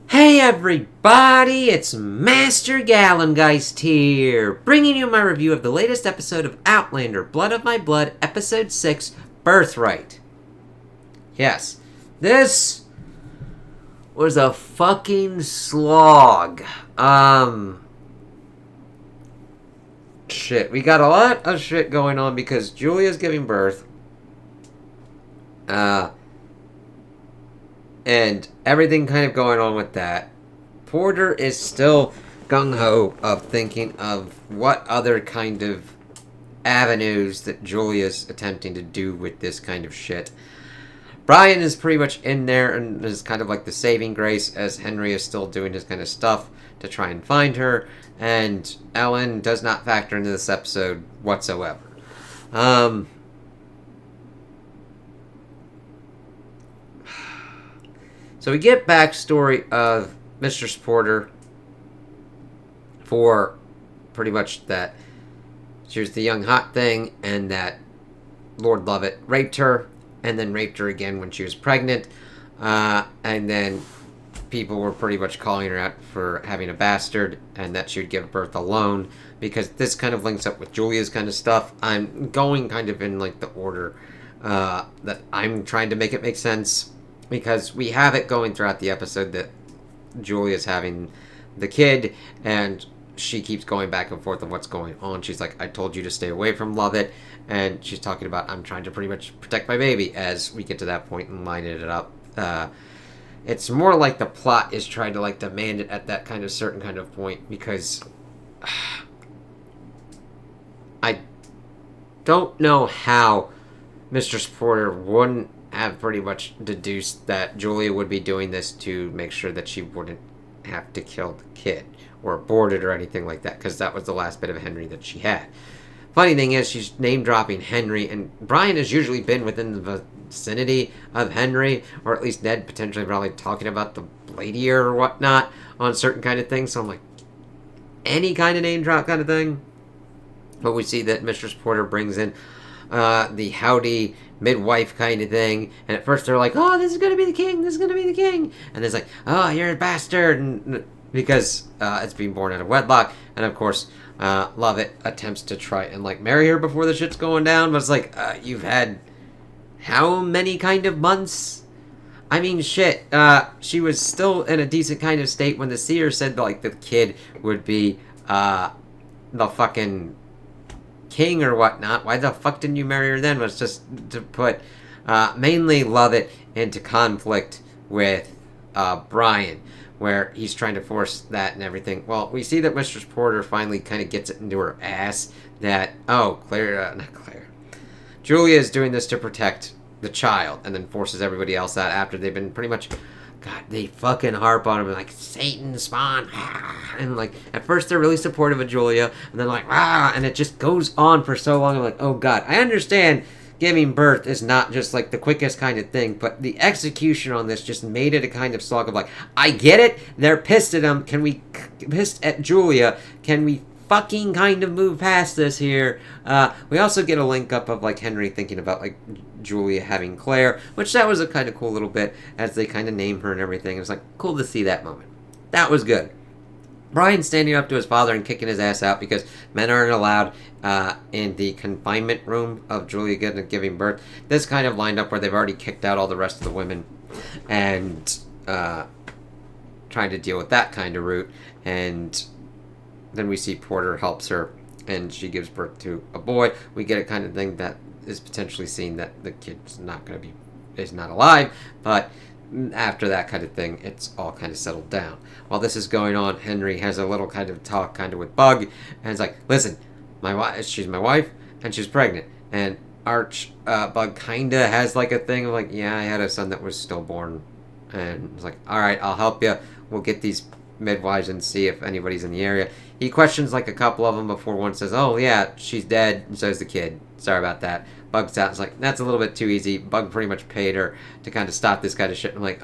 Hey everybody, it's Master Gallengeist here, bringing you my review of the latest episode of Outlander, Blood of My Blood, Episode 6, Birthright. Yes, this was a fucking slog. Shit, we got a lot of shit going on because Julia's giving birth. And everything kind of going on with that. Porter is still gung-ho of thinking of what other kind of avenues that Julia's attempting to do with this kind of shit. Brian is pretty much in there and is kind of like the saving grace as Henry is still doing his kind of stuff to try and find her. And Ellen does not factor into this episode whatsoever. So we get backstory of Mistress Porter for pretty much that she was the young hot thing and that Lord Lovett raped her and then raped her again when she was pregnant. And then people were pretty much calling her out for having a bastard and that she would give birth alone because this kind of links up with Julia's kind of stuff. I'm going kind of in like the order that I'm trying to make it make sense. Because we have it going throughout the episode that Julia's having the kid, and she keeps going back and forth on what's going on. She's like, I told you to stay away from Lovett, and she's talking about, I'm trying to pretty much protect my baby, as we get to that point and line it up. It's more like the plot is trying to, like, demand it at that kind of certain kind of point, because I don't know how Mistress Porter wouldn't have pretty much deduced that Julia would be doing this to make sure that she wouldn't have to kill the kid or abort it or anything like that, because that was the last bit of Henry that she had. Funny thing is, she's name-dropping Henry, and Brian has usually been within the vicinity of Henry, or at least Ned potentially probably talking about the Bladier or whatnot on certain kind of things, so I'm like, any kind of name-drop kind of thing? But we see that Mistress Porter brings in the howdy midwife kind of thing, and at first they're like, oh, this is gonna be the king, this is gonna be the king, and it's like, oh, you're a bastard, and because it's being born out of wedlock, and of course Lovett attempts to try and like marry her before the shit's going down, but it's like, you've had how many kind of months? I mean, shit, she was still in a decent kind of state when the seer said like the kid would be the fucking king or whatnot. Why the fuck didn't you marry her then? It was just to put mainly Lovett into conflict with Brian, where he's trying to force that and everything. Well, we see that Mistress Porter finally kind of gets it into her ass that, oh, not Claire. Julia is doing this to protect the child and then forces everybody else out after they've been pretty much, God, they fucking harp on him like, Satan spawn, and like, at first they're really supportive of Julia, and then like, and it just goes on for so long. I'm like, oh God, I understand giving birth is not just like the quickest kind of thing, but the execution on this just made it a kind of slog of like, I get it, they're pissed at him, pissed at Julia, can we fucking kind of move past this here? We also get a link up of like Henry thinking about like Julia having Claire, which that was a kind of cool little bit as they kind of name her and everything. It was like cool to see that moment. That was good. Brian standing up to his father and kicking his ass out because men aren't allowed in the confinement room of Julia giving birth. This kind of lined up where they've already kicked out all the rest of the women and trying to deal with that kind of route. And then we see Porter helps her and she gives birth to a boy. We get a kind of thing that is potentially seen that the kid's is not alive, but after that kind of thing, it's all kind of settled down. While this is going on, Henry has a little kind of talk kind of with Bug, and it's like, listen, she's my wife, and she's pregnant, and Bug kind of has like a thing of like, yeah, I had a son that was stillborn, and it's like, all right, I'll help you. We'll get these midwives and see if anybody's in the area. He questions like a couple of them before one says, oh yeah, she's dead, and so's the kid. Sorry about that. Bug's out. It's like, that's a little bit too easy. Bug pretty much paid her to kind of stop this kind of shit. I'm like,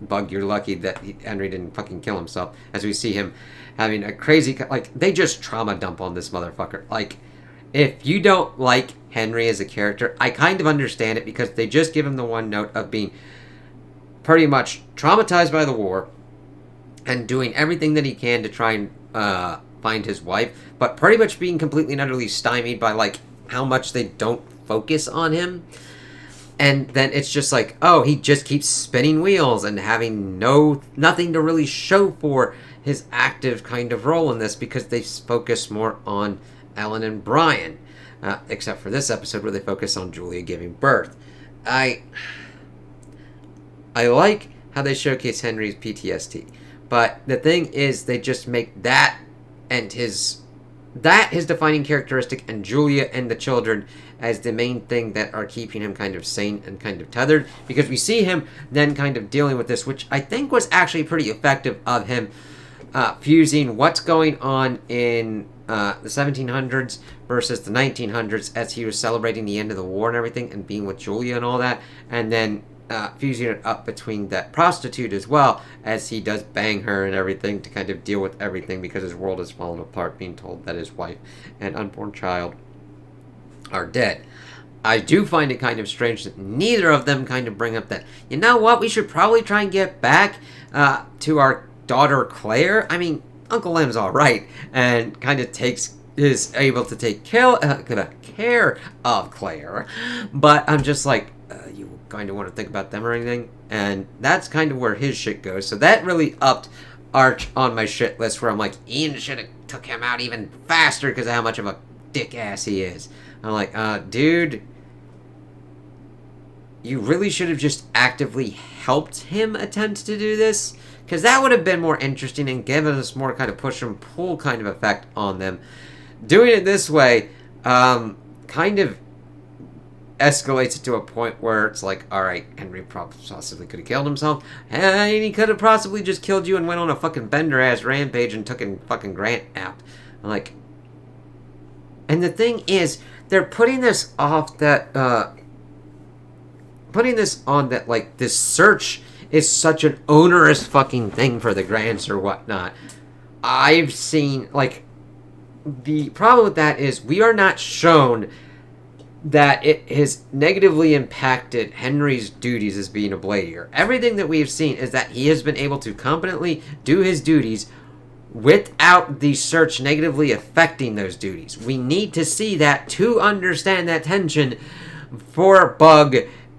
Bug, you're lucky that Henry didn't fucking kill himself. As we see him having a crazy, like, they just trauma dump on this motherfucker. Like, if you don't like Henry as a character, I kind of understand it because they just give him the one note of being pretty much traumatized by the war, and doing everything that he can to try and find his wife, but pretty much being completely and utterly stymied by like how much they don't focus on him. And then it's just like, oh, he just keeps spinning wheels and having nothing to really show for his active kind of role in this, because they focus more on Ellen and Brian, except for this episode where they focus on Julia giving birth. I like how they showcase Henry's PTSD, but the thing is, they just make that his defining characteristic, and Julia and the children as the main thing that are keeping him kind of sane and kind of tethered, because we see him then kind of dealing with this, which I think was actually pretty effective of him, fusing what's going on in the 1700s versus the 1900s as he was celebrating the end of the war and everything, and being with Julia and all that, and then fusing it up between that prostitute as well, as he does bang her and everything to kind of deal with everything, because his world has fallen apart, being told that his wife and unborn child are dead. I do find it kind of strange that neither of them kind of bring up that, you know what, we should probably try and get back to our daughter Claire. I mean, Uncle M's alright, and kind of is able to take care of Claire, but I'm just like, you kind of want to think about them or anything? And that's kind of where his shit goes. So that really upped Arch on my shit list, where I'm like, Ian should have took him out even faster because of how much of a dick ass he is. I'm like, dude, you really should have just actively helped him attempt to do this, because that would have been more interesting and given us more kind of push and pull kind of effect on them. Doing it this way kind of escalates it to a point where it's like, alright, Henry possibly could have killed himself, and he could have possibly just killed you and went on a fucking bender-ass rampage and took fucking Grant out. I'm like, and the thing is, they're putting this off that, putting this on that, like, this search is such an onerous fucking thing for the Grants or whatnot. I've seen, like, the problem with that is we are not shown that it has negatively impacted Henry's duties as being a bladier. Everything that we have seen is that he has been able to competently do his duties without the search negatively affecting those duties. We need to see that to understand that tension for Bug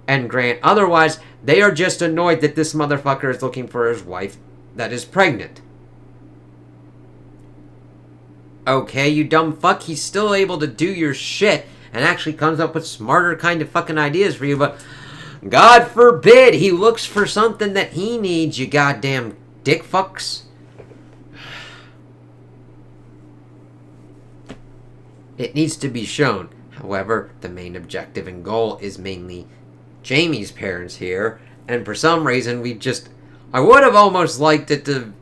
and Grant. Otherwise, they are just annoyed that this motherfucker is looking for his wife that is pregnant. Okay, you dumb fuck, he's still able to do your shit and actually comes up with smarter kind of fucking ideas for you, but God forbid he looks for something that he needs, you goddamn dick fucks. It needs to be shown. However, the main objective and goal is mainly Jamie's parents here, and for some reason I would have almost liked it to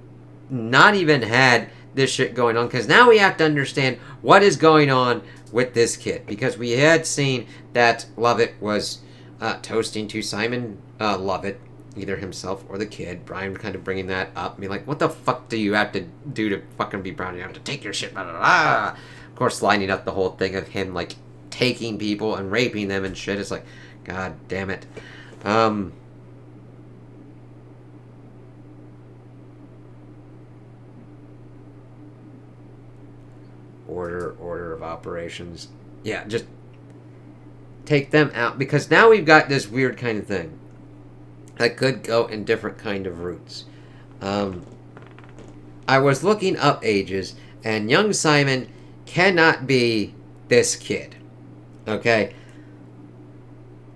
not even had this shit going on, because now we have to understand what is going on with this kid, because we had seen that Lovett was toasting to Simon Lovett, either himself or the kid. Brian kind of bringing that up, being like, what the fuck do you have to do to fucking be Brown? You have to take your shit, blah, blah, blah. Of course, lining up the whole thing of him, like, taking people and raping them and shit. It's like, god damn it. Order of operations. Yeah, just take them out, because now we've got this weird kind of thing that could go in different kind of routes. I was looking up ages, and young Simon cannot be this kid. Okay?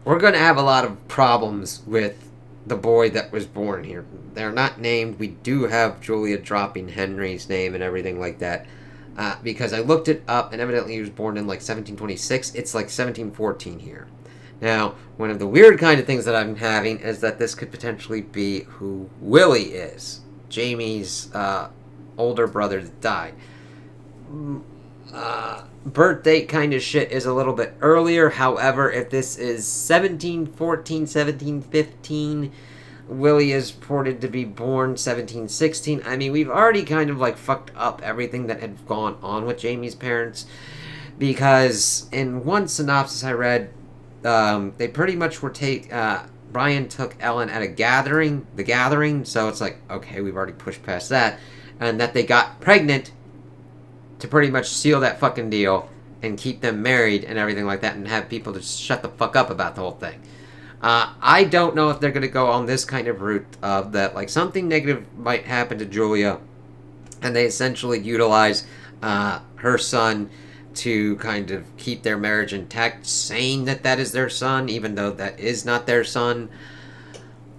We're going to have a lot of problems with the boy that was born here. They're not named. We do have Julia dropping Henry's name and everything like that. Because I looked it up, and evidently he was born in like 1726. It's like 1714 here. Now, one of the weird kind of things that I'm having is that this could potentially be who Willie is. Jamie's older brother that died. Birth date kind of shit is a little bit earlier. However, if this is 1714, 1715... Willie is reported to be born 1716. I mean, we've already kind of like fucked up everything that had gone on with Jamie's parents, because in one synopsis I read, they pretty much were Brian took Ellen at the gathering, so it's like, okay, we've already pushed past that. And that they got pregnant to pretty much seal that fucking deal and keep them married and everything like that and have people just shut the fuck up about the whole thing. I don't know if they're going to go on this kind of route of that, like, something negative might happen to Julia, and they essentially utilize her son to kind of keep their marriage intact, saying that that is their son, even though that is not their son.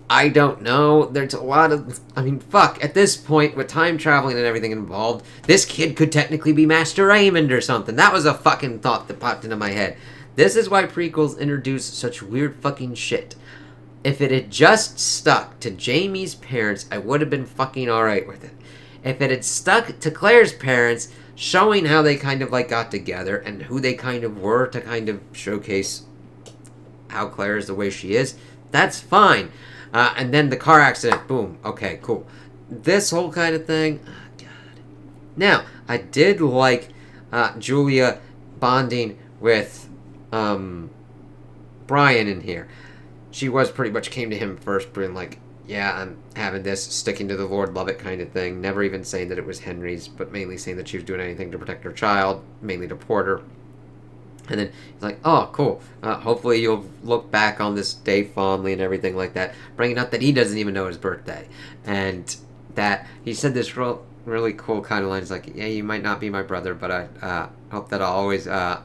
I don't know. There's a lot of... I mean, fuck. At this point, with time traveling and everything involved, this kid could technically be Master Raymond or something. That was a fucking thought that popped into my head. This is why prequels introduce such weird fucking shit. If it had just stuck to Jamie's parents, I would have been fucking alright with it. If it had stuck to Claire's parents, showing how they kind of, like, got together and who they kind of were to kind of showcase how Claire is the way she is, that's fine. And then the car accident, boom, okay, cool. This whole kind of thing, oh, God. Now, I did like Julia bonding with Brian in here. She was pretty much came to him first, being like, yeah, I'm having this, sticking to the Lord love it kind of thing. Never even saying that it was Henry's, but mainly saying that she was doing anything to protect her child, mainly to Porter. And then he's like, oh, cool. Hopefully you'll look back on this day fondly and everything like that. Bringing up that he doesn't even know his birthday. And that he said this really cool kind of line. He's like, yeah, you might not be my brother, but I hope that I'll always... that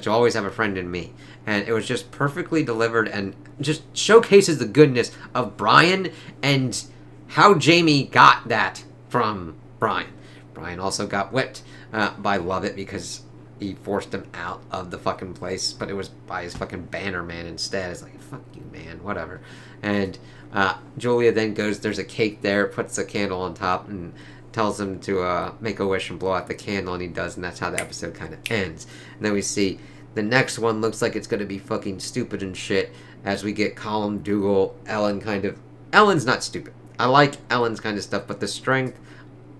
you'll always have a friend in me. And it was just perfectly delivered and just showcases the goodness of Brian and how Jamie got that from Brian. Brian also got whipped by Lovett because he forced him out of the fucking place, but it was by his fucking banner man instead. It's like, fuck you, man, whatever. And Julia then goes, there's a cake there, puts a candle on top, and tells him to make a wish and blow out the candle, and he does, and that's how the episode kind of ends. And then we see the next one looks like it's going to be fucking stupid and shit as we get Colum, Dougal, Ellen kind of... Ellen's not stupid. I like Ellen's kind of stuff, but the strength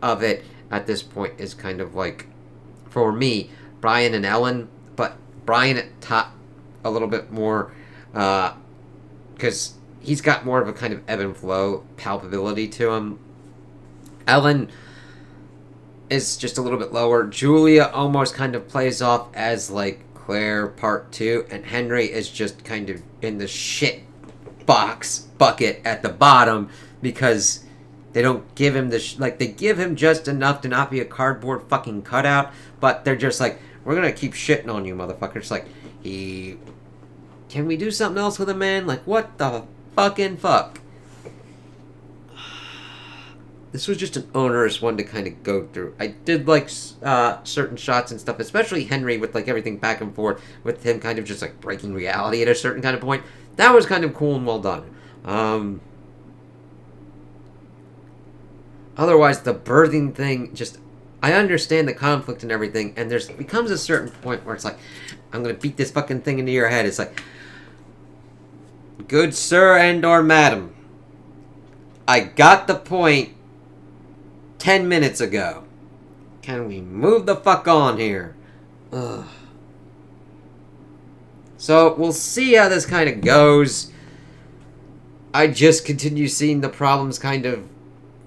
of it at this point is kind of like, for me, Brian and Ellen, but Brian at top a little bit more, because he's got more of a kind of ebb and flow palpability to him. Ellen is just a little bit lower. Julia almost kind of plays off as like Claire part 2, and Henry is just kind of in the shit bucket at the bottom because they don't give him the like they give him just enough to not be a cardboard fucking cutout, but they're just like, we're gonna keep shitting on you, motherfuckers. Like, can we do something else with him, man? Like, what the fucking fuck? This was just an onerous one to kind of go through. I did like certain shots and stuff, especially Henry with like everything back and forth, with him kind of just like breaking reality at a certain kind of point. That was kind of cool and well done. Otherwise, the birthing thing, just, I understand the conflict and everything, and there's becomes a certain point where it's like, I'm gonna beat this fucking thing into your head. It's like, good sir and or madam, I got the point 10 minutes ago. Can we move the fuck on here? Ugh. So, we'll see how this kind of goes. I just continue seeing the problems kind of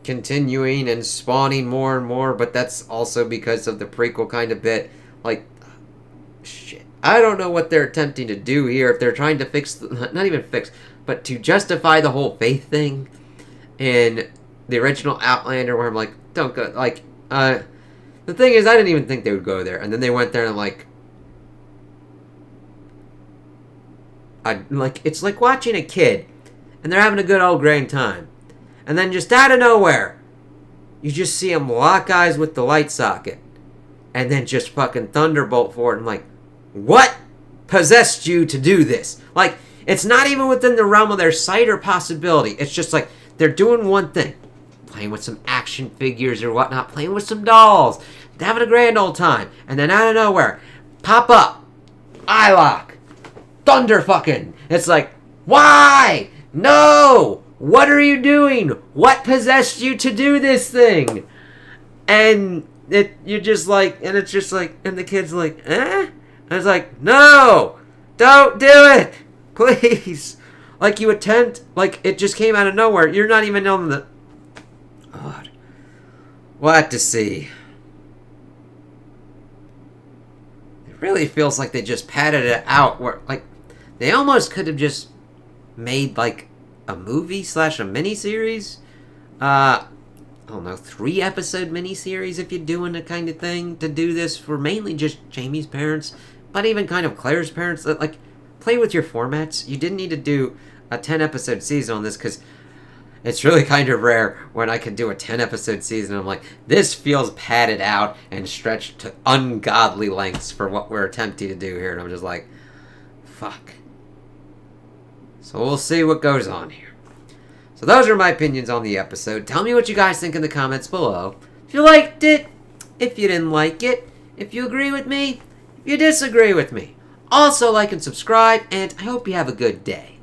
continuing and spawning more and more, but that's also because of the prequel kind of bit. Like, shit. I don't know what they're attempting to do here. If they're trying to fix, not even fix, but to justify the whole faith thing in the original Outlander, where I'm like, don't go, like, the thing is, I didn't even think they would go there, and then they went there, and I'm like, it's like watching a kid, and they're having a good old grand time, and then just out of nowhere, you just see them lock eyes with the light socket, and then just fucking thunderbolt for it. I'm like, what possessed you to do this? Like, it's not even within the realm of their sight or possibility. It's just like, they're doing one thing. Playing with some action figures or whatnot. Playing with some dolls. Having a grand old time. And then out of nowhere, pop up. Eye lock. Thunder fucking. It's like, why? No! What are you doing? What possessed you to do this thing? And you're just like, and it's just like, and the kid's like, eh? And it's like, no! Don't do it! Please! Like, you attempt, like, it just came out of nowhere. You're not even on the... God. We'll have to see. It really feels like they just padded it out. Where, like, they almost could have just made, like, a movie / a miniseries. I don't know, 3-episode miniseries if you're doing the kind of thing to do this for mainly just Jamie's parents, but even kind of Claire's parents. Like, play with your formats. You didn't need to do a 10-episode season on this, because it's really kind of rare when I can do a 10-episode season. I'm like, this feels padded out and stretched to ungodly lengths for what we're attempting to do here. And I'm just like, fuck. So we'll see what goes on here. So those are my opinions on the episode. Tell me what you guys think in the comments below. If you liked it, if you didn't like it, if you agree with me, if you disagree with me. Also, like and subscribe, and I hope you have a good day.